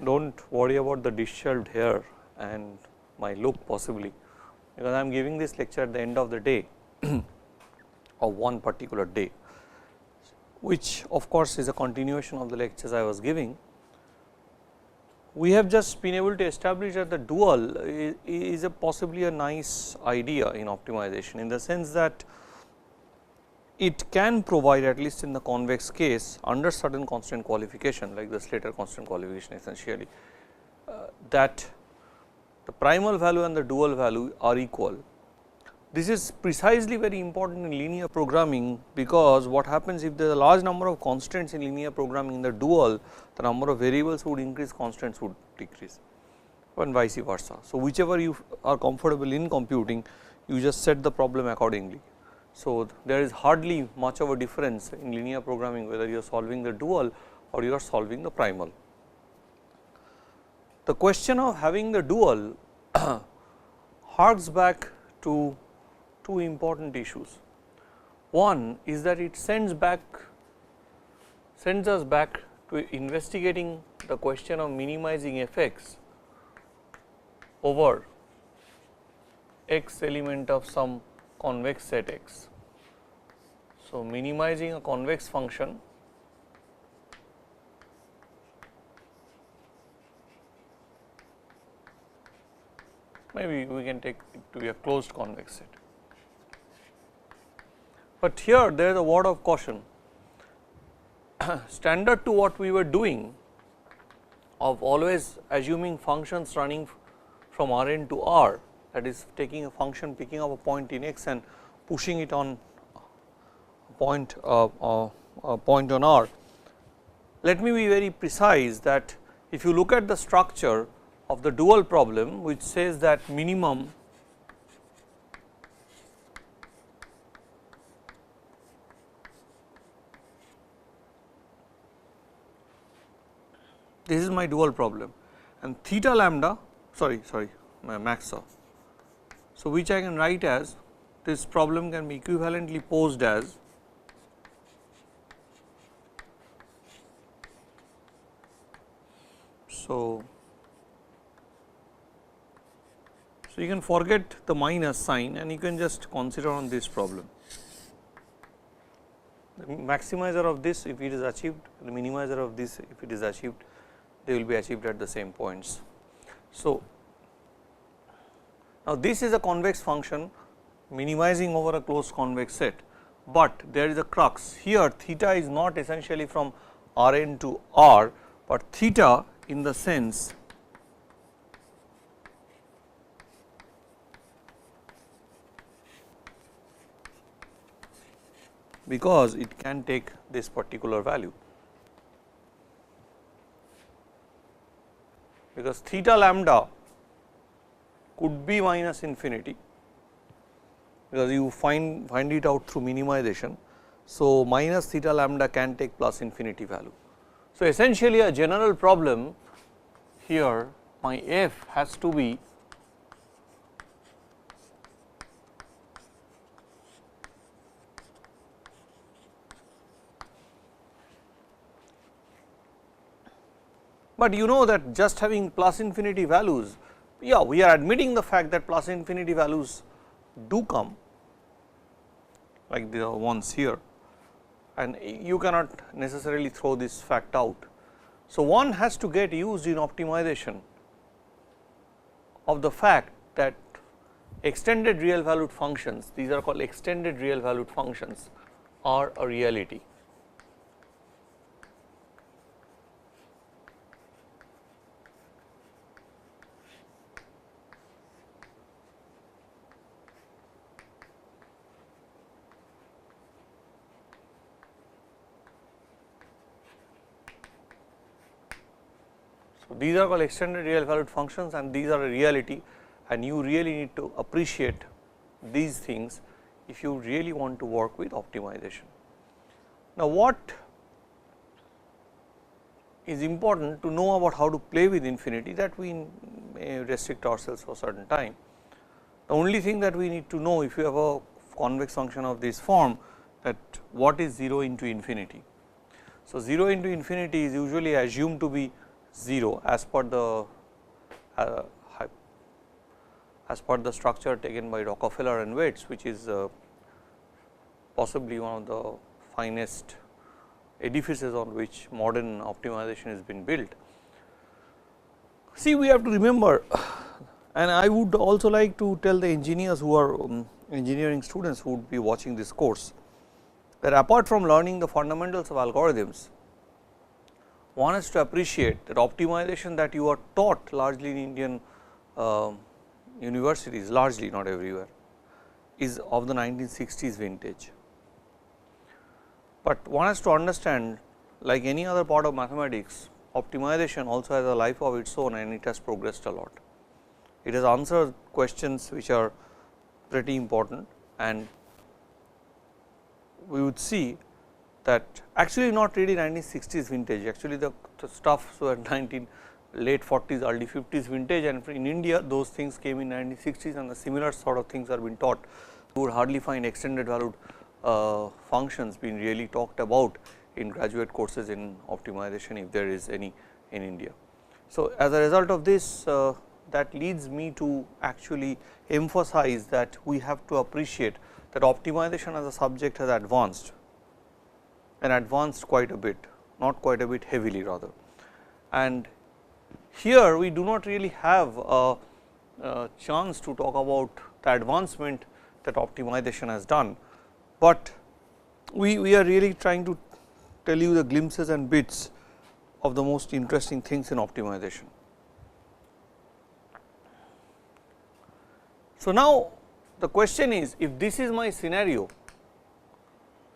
do not worry about the disheveled hair and my look possibly, because I am giving this lecture at the end of the day of one particular day, which of course is a continuation of the lectures I was giving. We have just been able to establish that the dual is a possibly a nice idea in optimization, in the sense that it can provide, at least in the convex case, under certain constant qualification like the Slater constant qualification essentially, that the primal value and the dual value are equal. This is precisely very important in linear programming, because what happens if there is a large number of constants in linear programming, in the dual the number of variables would increase, constants would decrease, and vice versa. So, whichever you are comfortable in computing, you just set the problem accordingly. So, there is hardly much of a difference in linear programming whether you are solving the dual or you are solving the primal. The question of having the dual harks back to two important issues. One is that it sends us back to investigating the question of minimizing fx over x element of some convex set x. So, minimizing a convex function maybe we can take it to be a closed convex set. But here there is a word of caution. Standard to what we were doing of always assuming functions running from Rn to R, that is taking a function, picking up a point in x and pushing it on a point on R. Let me be very precise that if you look at the structure of the dual problem, which says that minimum this is my dual problem, and theta lambda my maxa. So, which I can write as, this problem can be equivalently posed as so you can forget the minus sign and you can just consider on this problem. The maximizer of this, if it is achieved, the minimizer of this, if it is achieved, they will be achieved at the same points. So, now this is a convex function minimizing over a closed convex set, but there is a crux here. Theta is not essentially from Rn to R, but theta in the sense because it can take this particular value, because theta lambda could be minus infinity, because you find it out through minimization. So, minus theta lambda can take plus infinity value. So, essentially a general problem here, my f has to be but you know that just having plus infinity values, we are admitting the fact that plus infinity values do come, like the ones here, and you cannot necessarily throw this fact out. So, one has to get used in optimization of the fact that extended real valued functions, these are called extended real valued functions, are a reality. These are called extended real valued functions, and these are a reality, and you really need to appreciate these things if you really want to work with optimization. Now, what is important to know about how to play with infinity, that we may restrict ourselves for a certain time. The only thing that we need to know, if you have a convex function of this form, that what is 0 into infinity. So, 0 into infinity is usually assumed to be 0 as per the structure taken by Rockefeller and Waits, which is possibly one of the finest edifices on which modern optimization has been built. See, we have to remember, and I would also like to tell the engineers who are engineering students who would be watching this course, that apart from learning the fundamentals of algorithms, one has to appreciate that optimization that you are taught largely in Indian universities, largely, not everywhere, is of the 1960s vintage. But one has to understand, like any other part of mathematics, optimization also has a life of its own and it has progressed a lot. It has answered questions which are pretty important, and we would see that actually not really 1960s vintage, actually the stuff were late 40s, early 50s vintage, and in India those things came in 1960s, and the similar sort of things are being taught. You would hardly find extended valued functions being really talked about in graduate courses in optimization, if there is any in India. So, as a result of this, that leads me to actually emphasize that we have to appreciate that optimization as a subject has advanced, and advanced quite a bit, not quite a bit, heavily rather. And here we do not really have a chance to talk about the advancement that optimization has done, but we are really trying to tell you the glimpses and bits of the most interesting things in optimization. So, now the question is, if this is my scenario,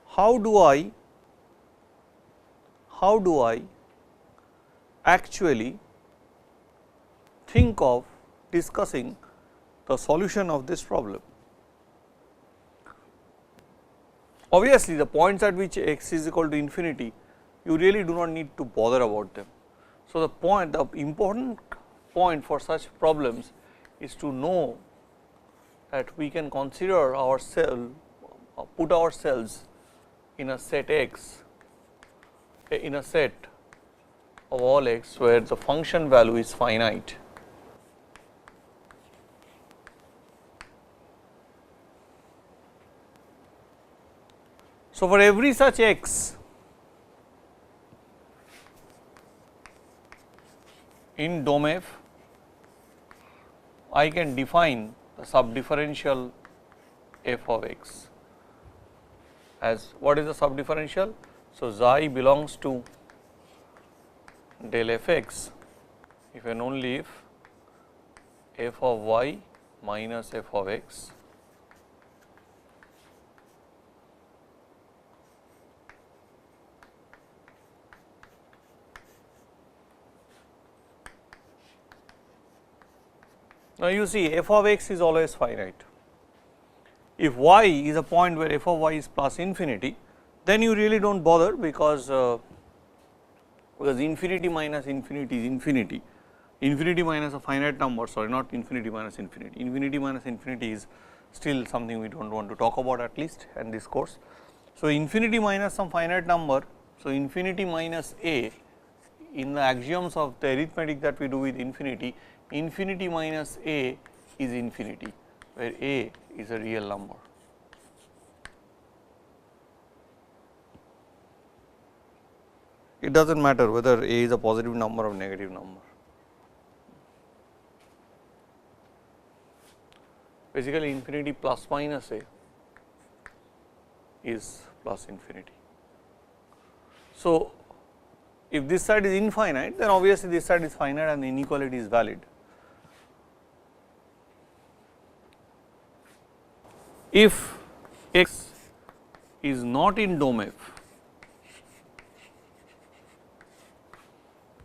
how do I actually think of discussing the solution of this problem? Obviously, the points at which x is equal to infinity, you really do not need to bother about them. So, the important point for such problems is to know that we can consider ourselves, put ourselves in a set x, in a set of all x where the function value is finite. So, for every such x in DOMEF, I can define the subdifferential f of x as what is the subdifferential? So, xi belongs to del f x if and only if f of y minus f of x now, you see f of x is always finite. If y is a point where f of y is plus infinity, then you really do not bother, because infinity minus infinity is infinity, infinity minus a finite number, sorry, not infinity minus infinity is still something we do not want to talk about, at least in this course. So, infinity minus some finite number, so infinity minus a in the axioms of the arithmetic that we do with infinity, infinity minus a is infinity, where a is a real number. It does not matter whether a is a positive number or negative number. Basically, infinity plus minus a is plus infinity. So, if this side is infinite, then obviously this side is finite and the inequality is valid. If x is not in DOMEF,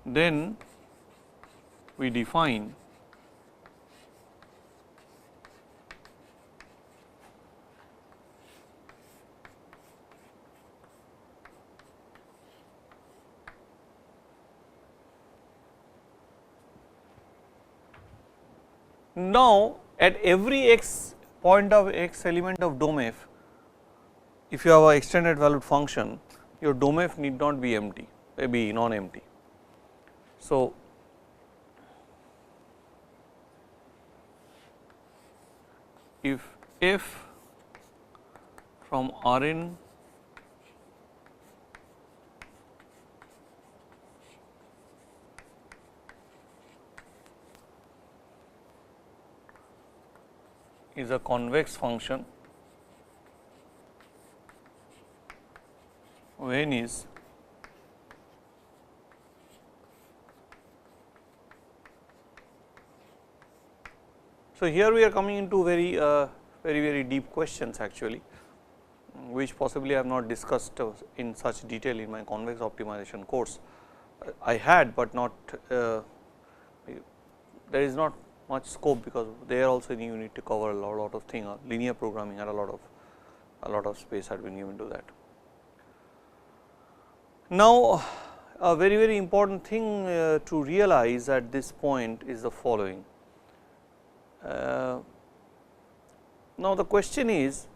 then we define now at every x point of x element of DOMEF, if you have an extended valued function, your DOMEF need not be empty, may be non empty. So, if f from Rn is a convex function when is so here we are coming into very deep questions actually, which possibly I have not discussed in such detail in my convex optimization course. I had, but not there is not much scope, because there also you need to cover a lot of things. Linear programming had a lot of space had been given to that. Now, a very important thing to realize at this point is the following. Now, the question is,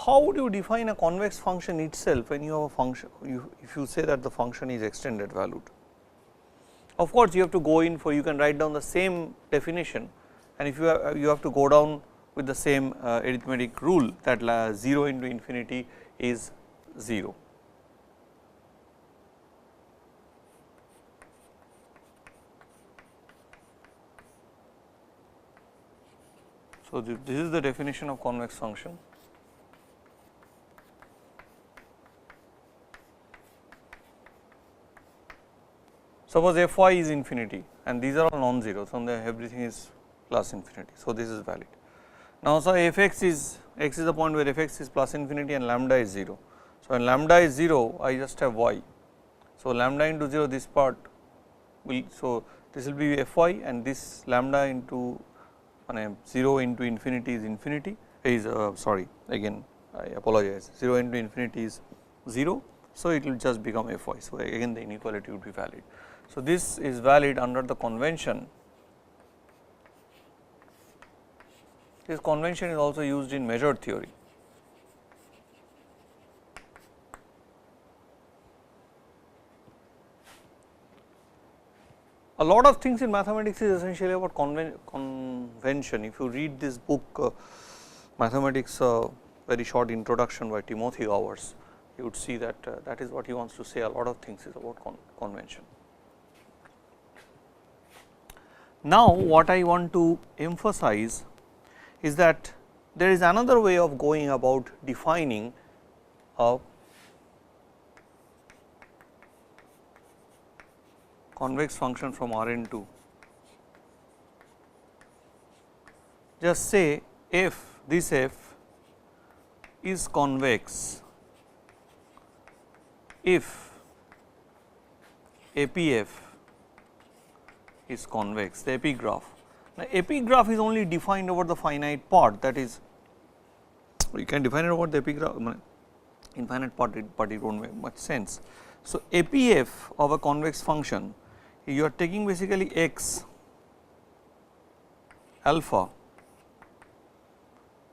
how would you define a convex function itself when you have a function, if you say that the function is extended valued? Of course, you have to go in for, you can write down the same definition, and if you have to go down with the same arithmetic rule that 0 into infinity is 0. So, this is the definition of convex function. Suppose f y is infinity and these are all non-zero, so everything is plus infinity. So, this is valid. Now, so f x is the point where f x is plus infinity and lambda is 0. So, when lambda is 0, I just have y. So, lambda into 0, this part will, so this will be f y, and this lambda into 0 into infinity is infinity is sorry, again I apologize, 0 into infinity is 0. So, it will just become f y. So, again the inequality would be valid. So, this is valid under the convention. This convention is also used in measured theory. A lot of things in mathematics is essentially about convention. If you read this book, Mathematics, very short introduction by Timothy Gowers, you would see that that is what he wants to say. A lot of things is about convention. Now, what I want to emphasize is that there is another way of going about defining a convex function from Rn to, just say f, this f is convex if APF is convex, the epigraph. Now, epigraph is only defined over the finite part, that is, you can define it over the epigraph infinite part, but it will not make much sense. So, APF of a convex function, you are taking basically x alpha,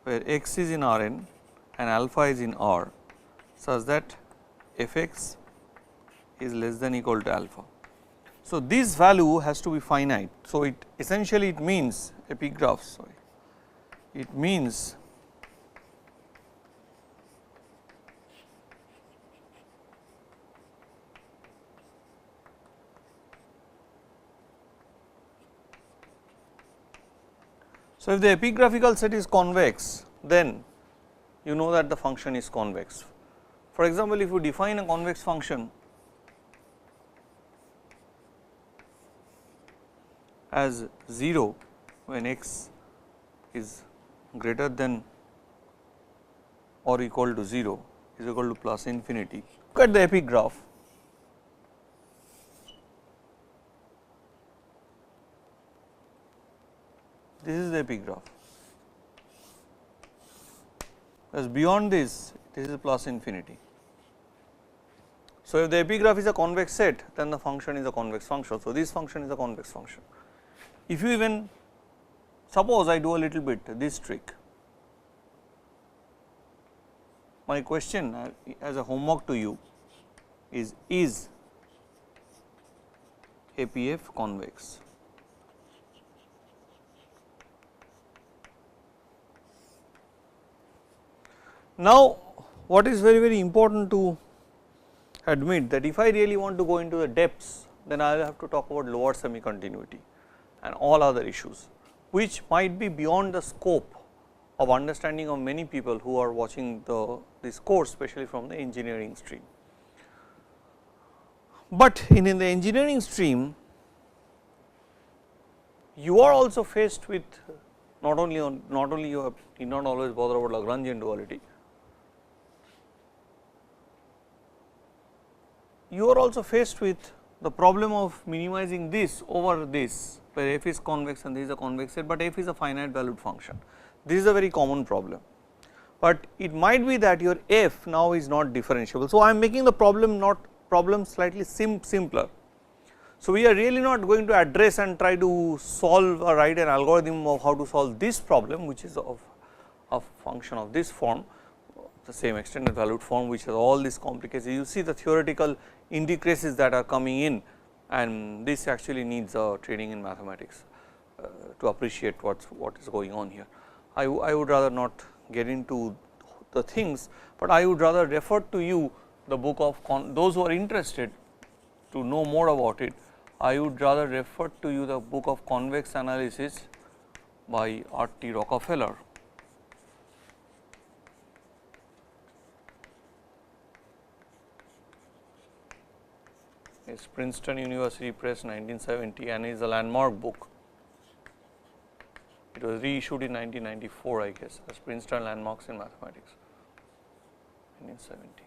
where x is in Rn and alpha is in R, such that f x is less than equal to alpha. So, this value has to be finite. So, it essentially it means epigraph, sorry, it means so, if the epigraphical set is convex, then you know that the function is convex. For example, if you define a convex function as 0 when x is greater than or equal to 0 is equal to plus infinity. Look at the epigraph. This is the epigraph. As beyond this, this is plus infinity. So, if the epigraph is a convex set, then the function is a convex function. So, this function is a convex function. If you even suppose I do a little bit this trick, my question as a homework to you is APF convex. Now, what is very important to admit that if I really want to go into the depths, then I will have to talk about lower semi continuity and all other issues, which might be beyond the scope of understanding of many people who are watching this course, especially from the engineering stream. But in the engineering stream, you are also faced with not only you need not always bother about Lagrangian duality, you are also faced with the problem of minimizing this over this, where f is convex and this is a convex set, but f is a finite valued function. This is a very common problem, but it might be that your f now is not differentiable. So, I am making the problem slightly simpler. So, we are really not going to address and try to solve or write an algorithm of how to solve this problem, which is of a function of this form, the same extended valued form, which has all these complications. You see the theoretical indices that are coming in, and this actually needs training in mathematics to appreciate what is going on here. I would rather not get into the things, but I would rather refer to you the book of those who are interested to know more about it. I would rather refer to you the book of convex analysis by R.T. Rockefeller. It is Princeton University Press 1970 and is a landmark book. It was reissued in 1994, I guess, as Princeton Landmarks in Mathematics, 1970.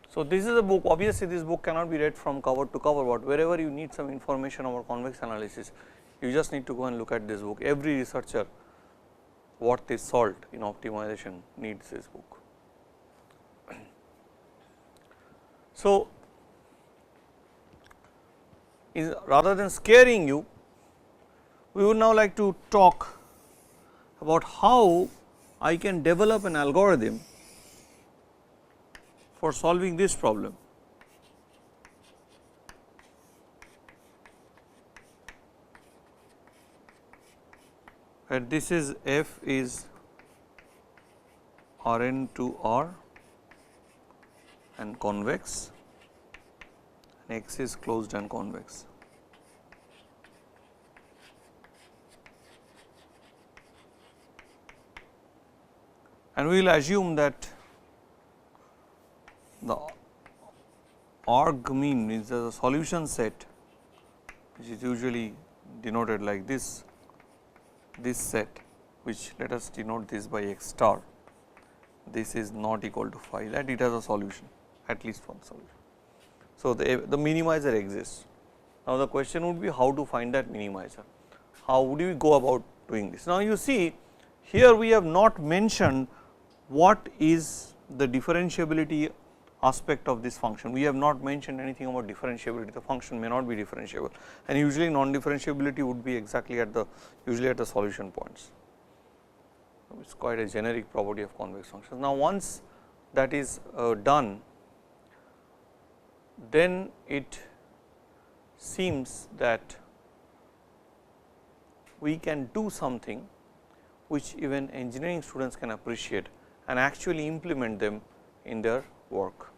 So, this is a book. Obviously, this book cannot be read from cover to cover, but wherever you need some information about convex analysis, you just need to go and look at this book. Every researcher worth his salt in optimization needs this book. So, rather than scaring you, we would now like to talk about how I can develop an algorithm for solving this problem. And this is f is Rn to R and convex, and x is closed and convex. And we will assume that the arg mean is a solution set, which is usually denoted like this set, which let us denote this by x star. This is not equal to phi, that it has a solution, at least one solution. So, the minimizer exists. Now, the question would be how to find that minimizer, how would we go about doing this. Now, you see here we have not mentioned what is the differentiability aspect of this function. We have not mentioned anything about differentiability. The function may not be differentiable, and usually non-differentiability would be exactly usually at the solution points. It is quite a generic property of convex functions. Now, once that is done, then it seems that we can do something which even engineering students can appreciate and actually implement them in their work.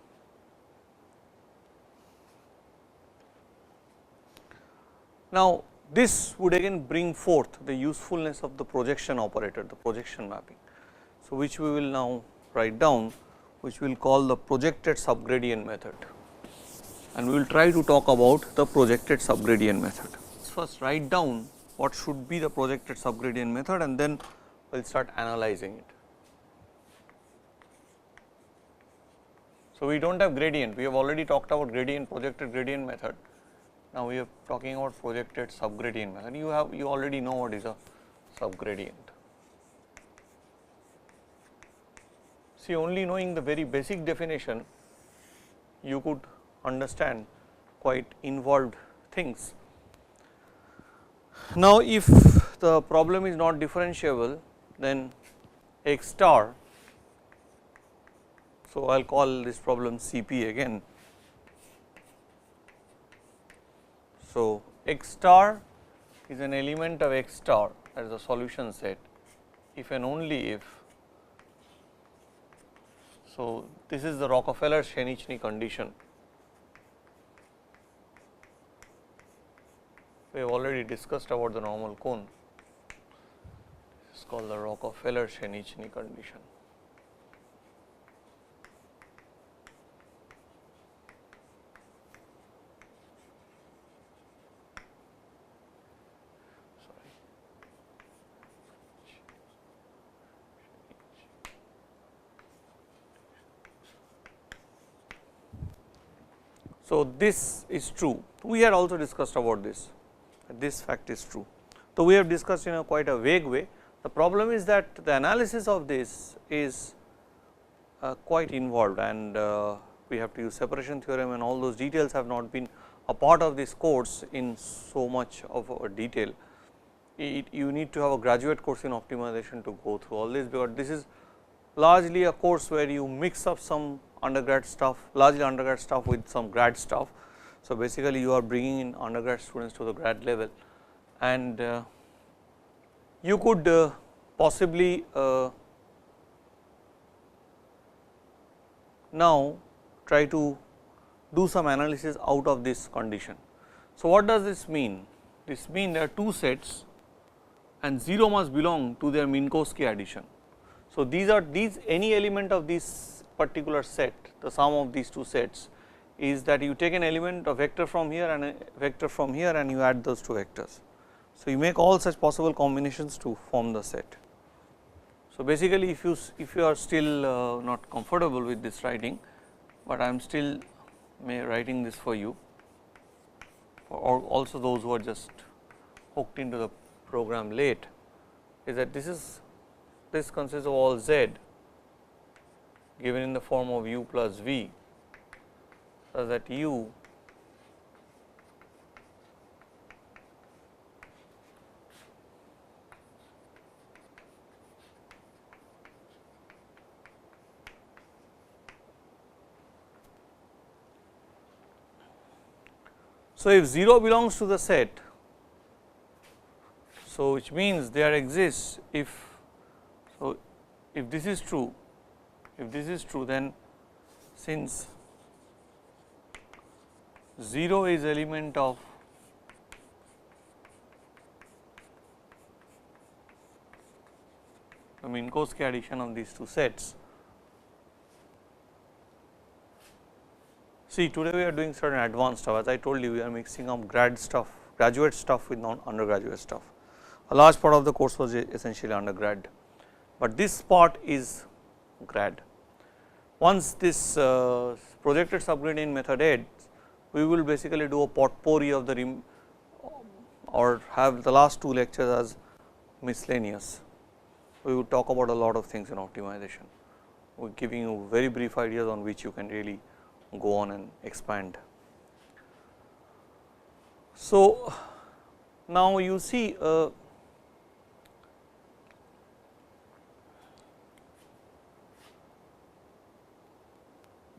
Now, this would again bring forth the usefulness of the projection operator, the projection mapping. So, which we will now write down, which we will call the projected subgradient method, and we will try to talk about the projected subgradient method. First, write down what should be the projected subgradient method, and then we will start analyzing it. So, we do not have gradient, we have already talked about gradient, projected gradient method. Now, we are talking about projected subgradient method. You already know what is a subgradient. See, only knowing the very basic definition, you could understand quite involved things. Now, if the problem is not differentiable, then x star, so I will call this problem CP again. So, x star is an element of x star, that is a solution set, if and only if. So, this is the Rockefeller-Shenichny condition. We have already discussed about the normal cone. It is called the Rockefeller-Shenichny condition. So, this is true. We had also discussed about this fact is true. So, we have discussed in a quite a vague way. The problem is that the analysis of this is quite involved, and we have to use separation theorem, and all those details have not been a part of this course in so much of a detail. You need to have a graduate course in optimization to go through all this, because this is largely a course where you mix up some undergrad stuff, largely undergrad stuff with some grad stuff. So, basically you are bringing in undergrad students to the grad level, and you could possibly now try to do some analysis out of this condition. So, what does this mean? This means there are two sets and 0 must belong to their Minkowski addition. So, these any element of this particular set, the sum of these two sets is that you take an element, a vector from here and a vector from here, and you add those two vectors. So, you make all such possible combinations to form the set. So, basically if you are still not comfortable with this writing, but I am still writing this for you, or also those who are just hooked into the program late, is that this consists of all z given in the form of u plus v, such that u so if 0 belongs to the set, so which means there exists if this is true, then since 0 is element of the Minkowski addition of these two sets. See, today we are doing certain advanced stuff. As I told you, we are mixing up graduate stuff with undergraduate stuff. A large part of the course was essentially undergrad, but this part is grad. Once this projected subgradient method ends, we will basically do a potpourri of the or have the last two lectures as miscellaneous. We will talk about a lot of things in optimization. We are giving you very brief ideas on which you can really go on and expand. So, now you see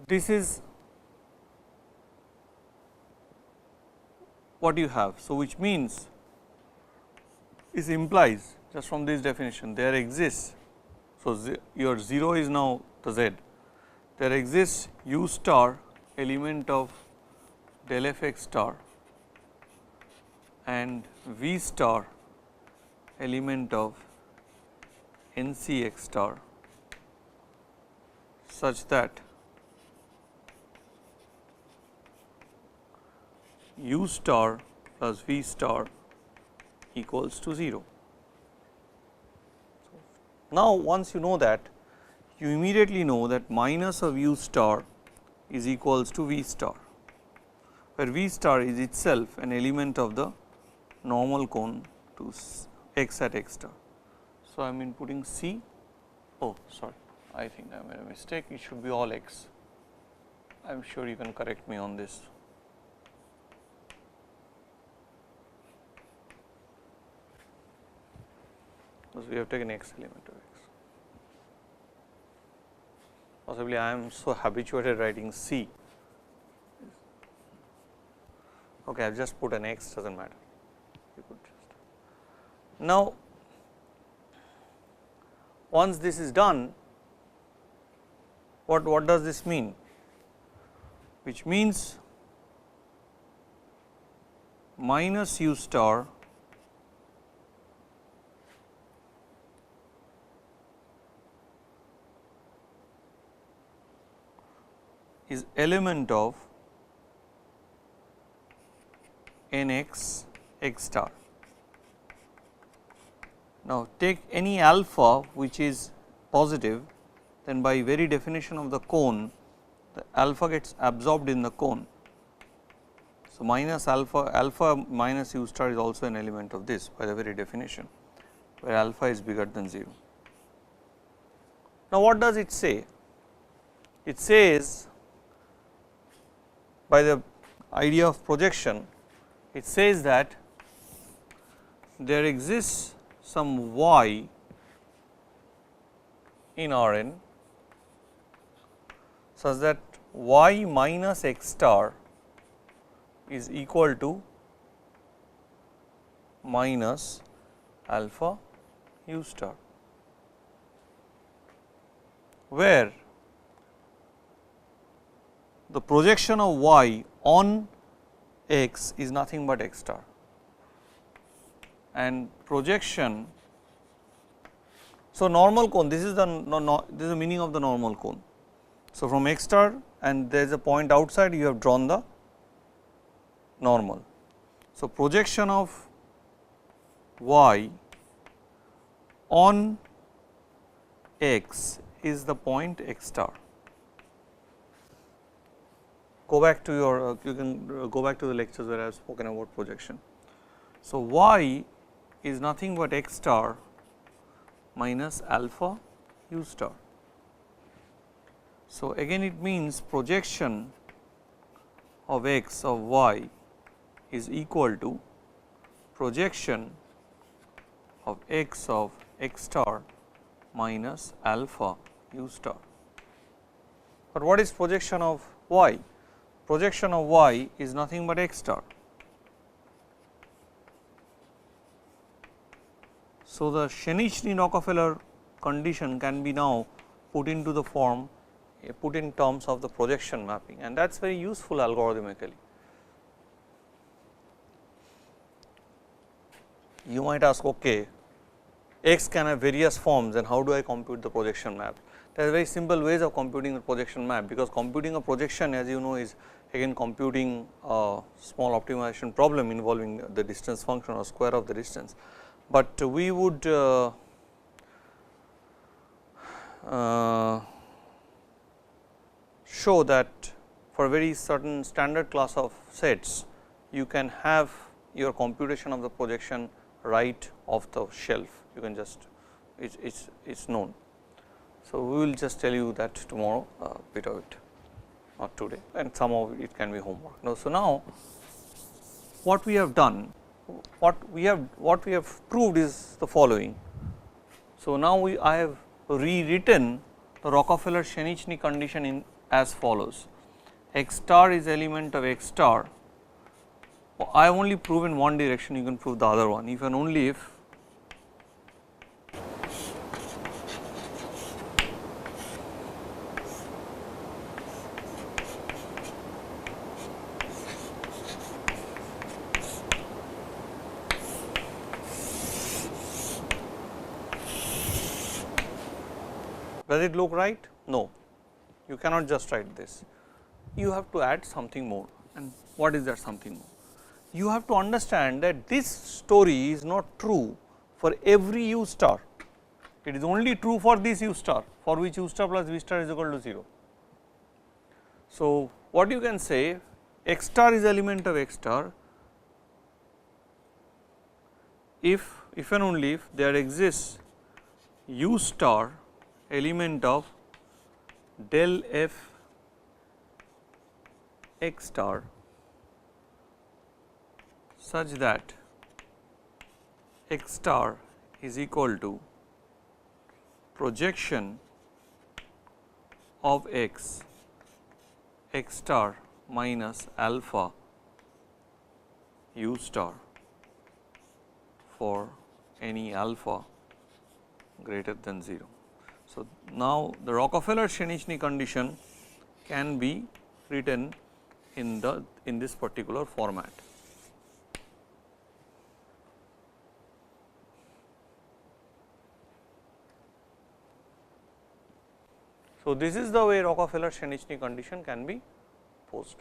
this is what you have. So, which means this implies just from this definition there exists. So, your 0 is now the z, there exists u star element of del f x star and v star element of n c x star, such that u star plus v star equals to 0. Now, once you know that, you immediately know that minus of u star is equals to v star, where v star is itself an element of the normal cone to x at x star. So, I am inputting c, oh sorry, I think I made a mistake, it should be all x. I am sure you can correct me on this. Because we have taken x element of x. Possibly I am so habituated writing c. Okay, I have just put an x, does not matter. You could just. Now, once this is done, what does this mean? Which means minus u star is element of n x x star. Now, take any alpha which is positive, then by very definition of the cone, the alpha gets absorbed in the cone. So, minus alpha minus u star is also an element of this by the very definition, where alpha is bigger than 0. Now, what does it say? It says, by the idea of projection, it says that there exists some y in R n such that y minus x star is equal to minus alpha u star, where the projection of y on x is nothing but x star, and projection. So, normal cone, this is the this is the meaning of the normal cone. So, from x star and there is a point outside, you have drawn the normal. So, projection of y on x is the point x star. Go back to your you can go back to the lectures where I have spoken about projection. So, y is nothing but x star minus alpha u star. So, again it means projection of x of y is equal to projection of x star minus alpha u star. But what is projection of y? Projection of y is nothing but x star. So, the Shenichny-Rockefeller condition can be now put into the form, put in terms of the projection mapping, and that is very useful algorithmically. You might ask, okay, x can have various forms, and how do I compute the projection map? There are very simple ways of computing the projection map, because computing a projection, as you know, is again computing a small optimization problem involving the distance function or square of the distance. But we would show that for very certain standard class of sets, you can have your computation of the projection right off the shelf. You can just it's known. So, we will just tell you that tomorrow, a bit of it, not today, and some of it can be homework. Now, so now what we have done, what we have proved is the following. So, now I have rewritten the Rockefeller-Shenichny condition in as follows: x star is element of x star. I have only proven one direction, you can prove the other one, if and only if does it look right? No, you cannot just write this. You have to add something more, and what is that something more? You have to understand that this story is not true for every u star. It is only true for this u star, for which u star plus v star is equal to 0. So, what you can say, x star is element of x star if and only if there exists u star element of del f x star such that x star is equal to projection of x star minus alpha u star for any alpha greater than 0. So, now the Rockefeller-Shenichny condition can be written in this particular format. So, this is the way Rockefeller-Shenichny condition can be posed.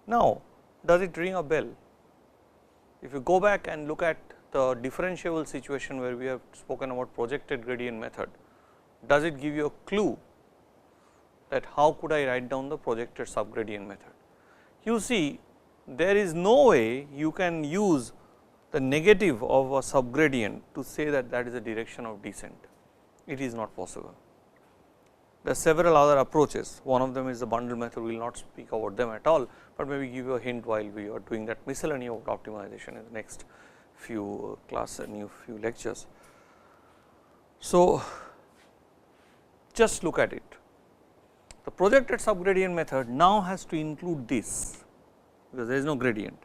Now, does it ring a bell? If you go back and look at the differentiable situation where we have spoken about projected gradient method, does it give you a clue that how could I write down the projected subgradient method? You see, there is no way you can use the negative of a subgradient to say that that is the direction of descent. It is not possible. There are several other approaches. One of them is the bundle method. We will not speak about them at all, but maybe give you a hint while we are doing that miscellany of optimization in the next few few lectures. So, just look at it. The projected subgradient method now has to include this, because there is no gradient.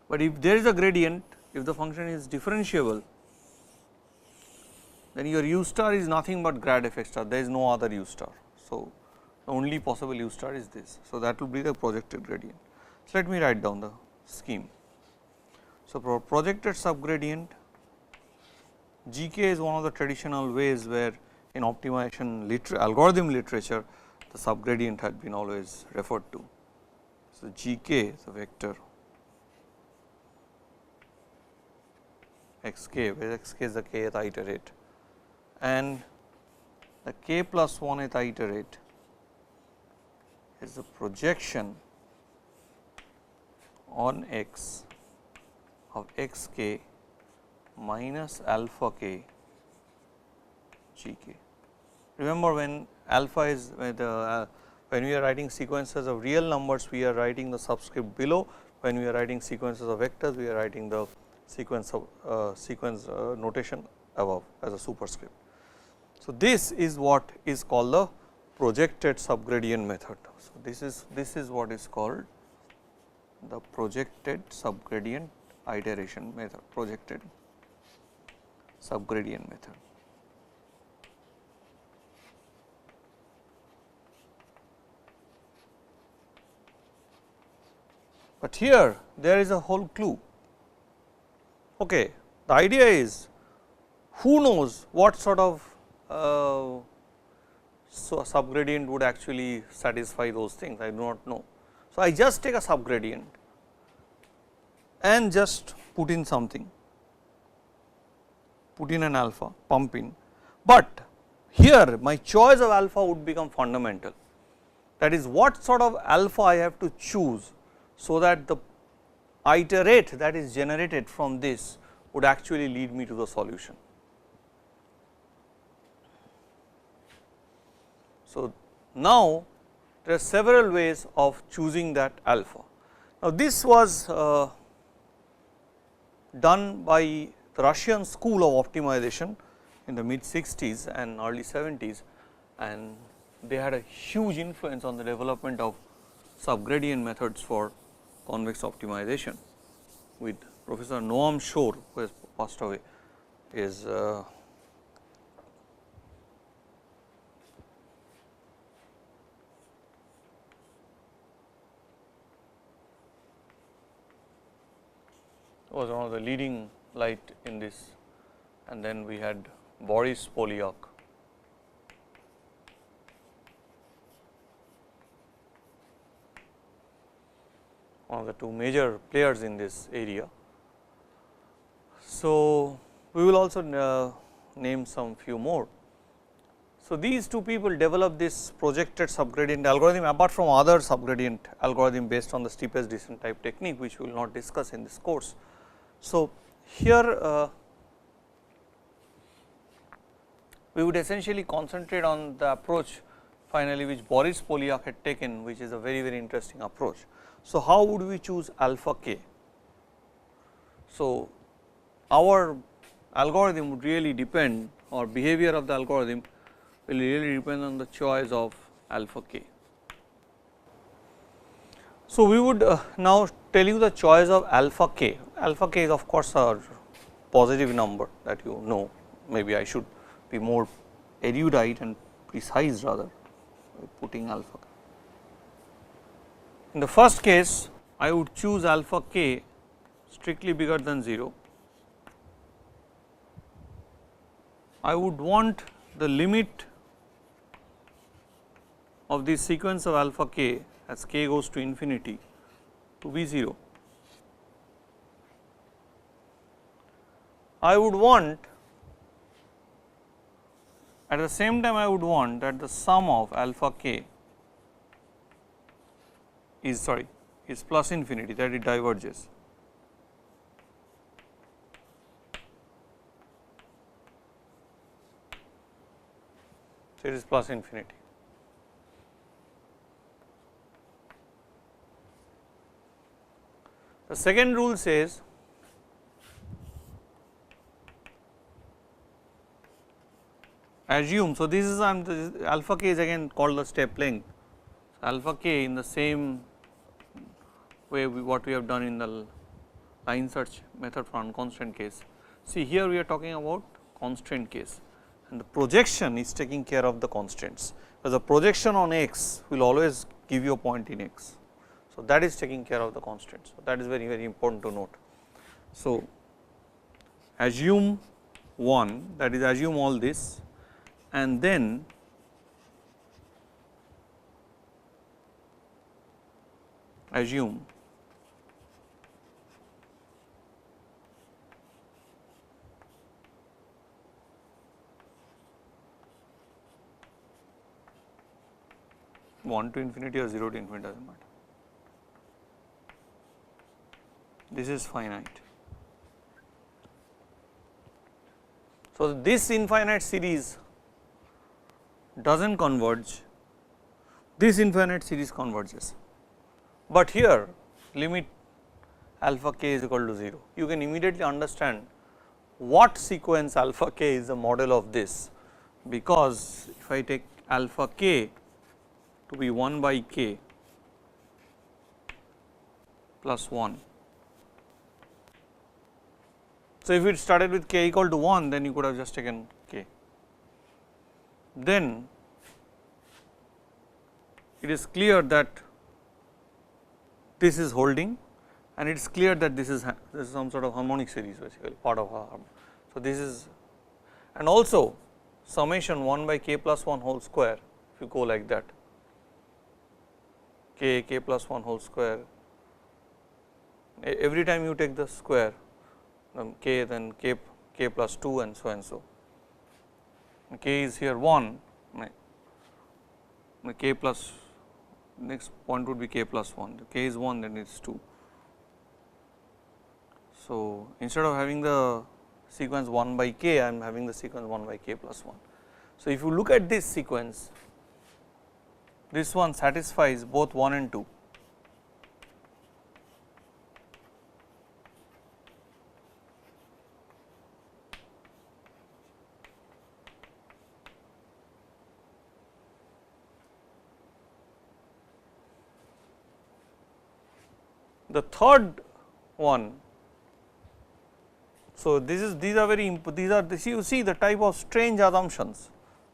But if there is a gradient, if the function is differentiable, then your u star is nothing but grad f x star, there is no other u star. So, the only possible u star is this. So, that will be the projected gradient. So, let me write down the scheme. So, for projected subgradient, GK is one of the traditional ways where in optimization algorithm literature the subgradient had been always referred to. So, GK is a vector xk, where xk is the kth iterate, and the k plus 1th iterate is the projection on x of xk minus alpha k gk. Remember, when alpha is when we are writing sequences of real numbers, we are writing the subscript below. When we are writing sequences of vectors, we are writing the sequence of notation above as a superscript. So, this is what is called the projected subgradient method. So, this is what is called the projected subgradient iteration method, projected subgradient method. But here there is a whole clue. Okay, the idea is, who knows what sort of subgradient would actually satisfy those things, I do not know. So, I just take a subgradient and just put in something, put in an alpha, pump in, but here my choice of alpha would become fundamental. That is, what sort of alpha I have to choose, so that the iterate that is generated from this would actually lead me to the solution. So, now there are several ways of choosing that alpha. Now, this was done by the Russian school of optimization in the mid 60s and early 70s, and they had a huge influence on the development of subgradient methods for convex optimization, with Professor Noam Shor, who has passed away, is was one of the leading light in this, and then we had Boris Polyak. One of the two major players in this area. So, we will also name some few more. So, these two people developed this projected subgradient algorithm, apart from other subgradient algorithm based on the steepest descent type technique, which we will not discuss in this course. So, here we would essentially concentrate on the approach finally which Boris Polyak had taken, which is a very interesting approach. So, how would we choose alpha k? So, our algorithm would really depend, or behavior of the algorithm will really depend on the choice of alpha k. So, we would now tell you the choice of alpha k. Alpha k is of course a positive number that you know. Maybe I should be more erudite and precise rather putting alpha k. In the first case, I would choose alpha k strictly bigger than 0. I would want the limit of this sequence of alpha k as k goes to infinity to be 0. I would want at the same time I would want that the sum of alpha k is plus infinity, that it diverges. So, it is plus infinity. The second rule says assume. So, this is alpha k is again called the step length. So, alpha k in the same way what we have done in the line search method for unconstrained case. See, here we are talking about constraint case, and the projection is taking care of the constraints, because the projection on x will always give you a point in x. So, that is taking care of the constraints. So, that is very, very important to note. So, assume 1, that is assume all this, and then assume one to infinity or 0 to infinity, does not matter. This is finite. So, this infinite series does not converge, this infinite series converges, but here limit alpha k is equal to 0. You can immediately understand what sequence alpha k is the model of this, because if I take alpha k to be 1 by k plus 1. So, if it started with k equal to 1, then you could have just taken k. Then it is clear that this is holding, and it is clear that this is some sort of harmonic series, basically part of a harmonic. So, this is, and also summation 1 by k plus 1 whole square, if you go like that, k plus 1 whole square, every time you take the square k, then k plus 2 and so and so. K is here 1, k plus, next point would be k plus 1, k is 1, then it is 2. So, instead of having the sequence 1 by k, I am having the sequence 1 by k plus 1. So, if you look at this sequence, this one satisfies both 1 and 2. The third one, so these are very you see the type of strange assumptions.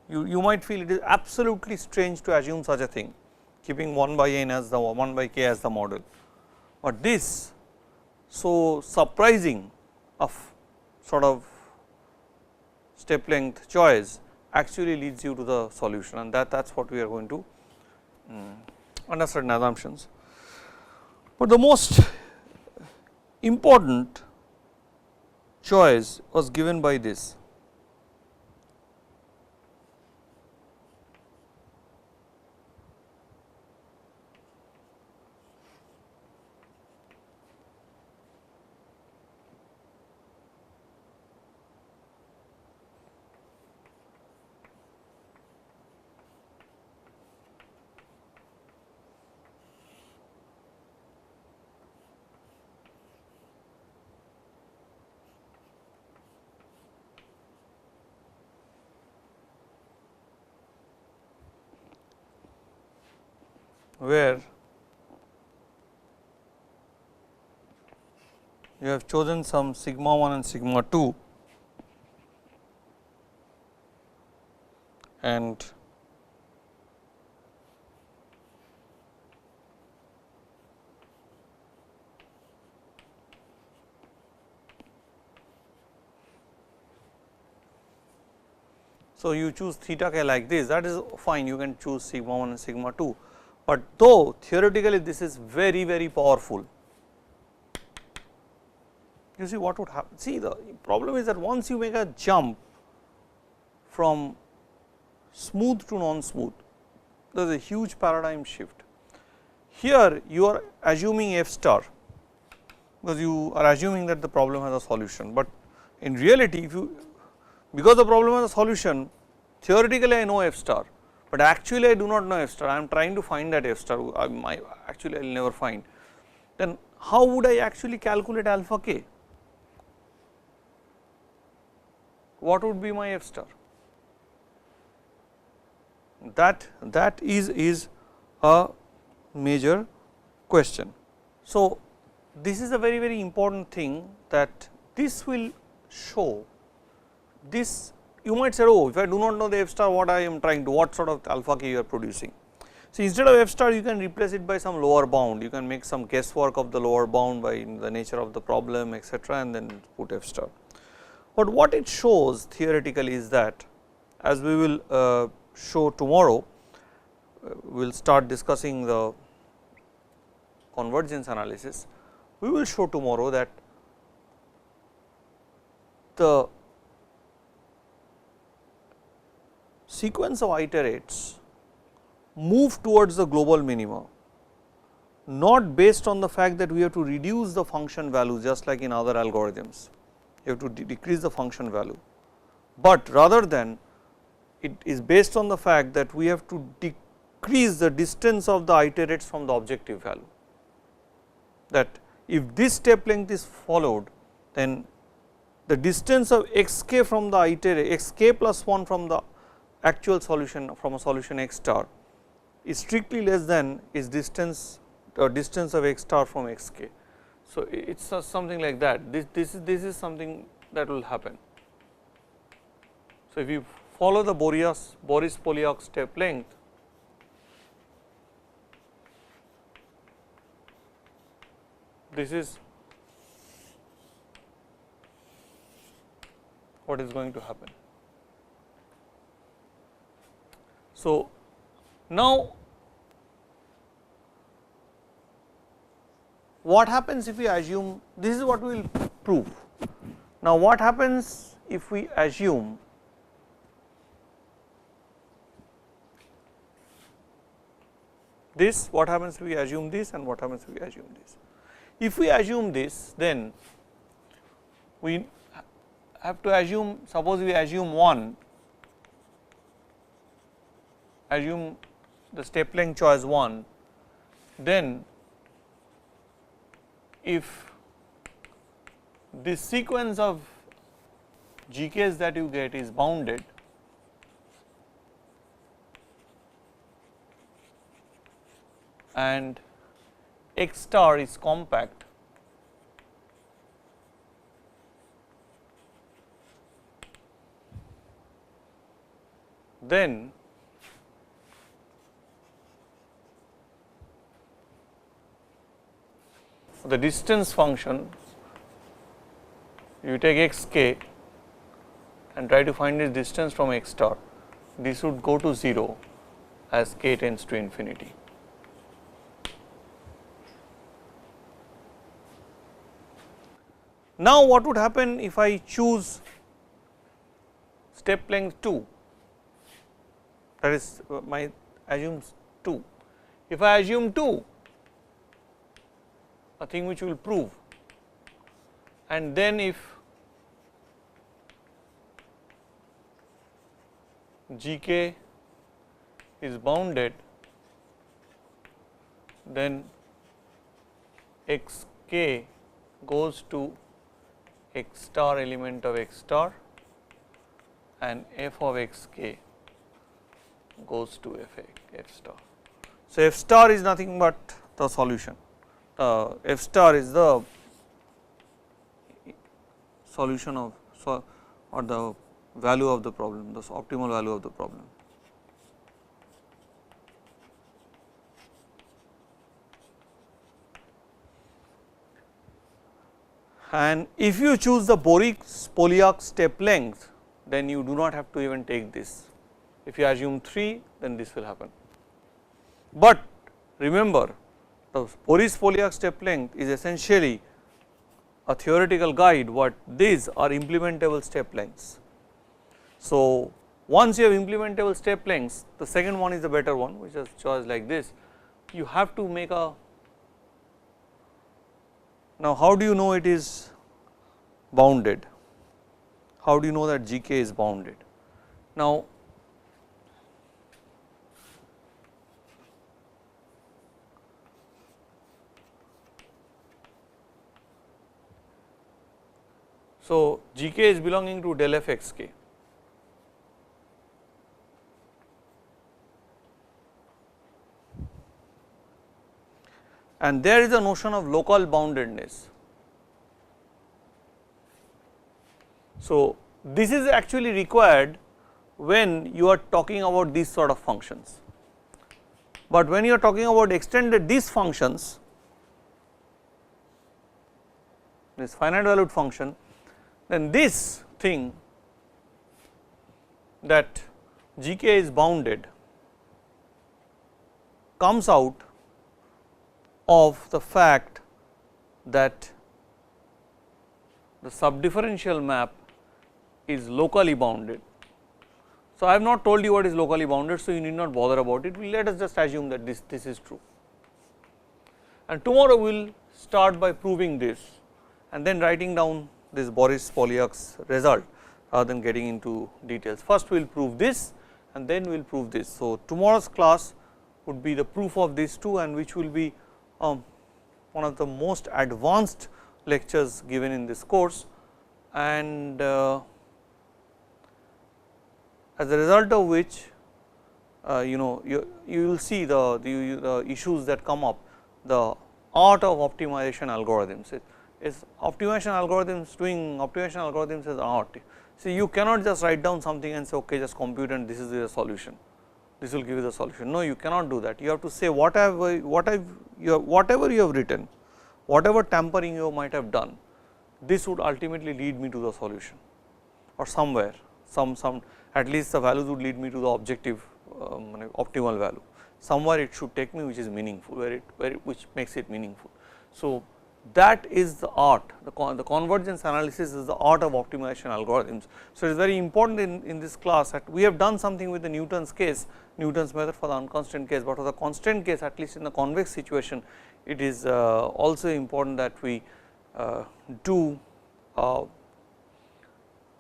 You might feel it is absolutely strange to assume such a thing, keeping 1 by n as the 1 by k as the model, but this so surprising of sort of step length choice actually leads you to the solution, and that is what we are going to under certain assumptions. But the most important choice was given by this. Where you have chosen some sigma 1 and sigma 2 and so you choose theta k like this, that is fine, you can choose sigma 1 and sigma 2, but though theoretically this is very very powerful. You see what would happen? See, the problem is that once you make a jump from smooth to non-smooth, there is a huge paradigm shift. Here you are assuming f star, because you are assuming that the problem has a solution, but in reality if you, because the problem has a solution, theoretically I know f star, but actually I do not know f star, I am trying to find that f star, actually I will never find. Then how would I actually calculate alpha k? What would be my f star? That is a major question. So, this is a very very important thing, that this will show this. You might say, oh, if I do not know the f star, what I am trying to, what sort of alpha k you are producing. So, instead of f star you can replace it by some lower bound, you can make some guesswork of the lower bound by the nature of the problem, etc., and then put f star. But what it shows theoretically is that, as we will show tomorrow, we will start discussing the convergence analysis. We will show tomorrow that the sequence of iterates move towards the global minima, not based on the fact that we have to reduce the function value just like in other algorithms, you have to decrease the function value, but rather than it is based on the fact that we have to decrease the distance of the iterates from the objective value, that if this step length is followed, then the distance of x k from the iterate, x k plus 1 from the actual solution, from a solution x star, is strictly less than is distance of x star from x k. So, it is something like that, this is something that will happen. So, if you follow the Boris-Polyakh step length, this is what is going to happen. So, now what happens if we assume, this is what we will prove. Now, what happens if we assume this, what happens if we assume this, and what happens if we assume this? If we assume this, then we have to assume, suppose we assume 1, assume the step length choice 1, then if this sequence of GKs that you get is bounded, and x star is compact, then the distance function, you take x k and try to find its distance from x star, this would go to 0 as k tends to infinity. Now, what would happen if I choose step length 2, that is my assumes 2. If I assume 2, a thing which we will prove, and then if GK is bounded, then xk goes to x star element of x star and f of xk goes to f star. So, f star is nothing but the solution, f star is the solution of or the value of the problem, the optimal value of the problem. And if you choose the Borich-Polyak step length, then you do not have to even take this. If you assume 3, then this will happen. But remember, the Borich-Polyak step length is essentially a theoretical guide, what these are implementable step lengths. So, once you have implementable step lengths, the second one is the better one, which is choice like this. You have to make a, now how do you know it is bounded? How do you know that GK is bounded? Now, so GK is belonging to del f xk. And there is a notion of local boundedness. So, this is actually required when you are talking about these sort of functions, but when you are talking about extended these functions, this finite valued function, then this thing that GK is bounded comes out of the fact that the subdifferential map is locally bounded. So, I have not told you what is locally bounded, so you need not bother about it. Let us just assume that this is true, and tomorrow we will start by proving this and then writing down this Borich-Polyak's result rather than getting into details. First we will prove this and then we will prove this. So, tomorrow's class would be the proof of these two, and which will be one of the most advanced lectures given in this course, and as a result of which you will see the issues that come up, the art of optimization algorithms. Is optimization algorithms, doing optimization algorithms as art. See, you cannot just write down something and say okay, just compute and this is the solution, this will give you the solution. No, you cannot do that. You have to say whatever you have written, whatever tampering you might have done, this would ultimately lead me to the solution, or somewhere some at least the values would lead me to the objective optimal value. Somewhere it should take me which is meaningful, which makes it meaningful. So, that is the art, the convergence analysis is the art of optimization algorithms. So, it is very important in this class that we have done something with the Newton's case, Newton's method for the unconstant case, but for the constant case, at least in the convex situation, it is also important that we do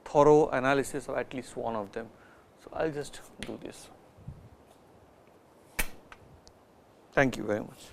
thorough analysis of at least one of them. So, I will just do this. Thank you very much.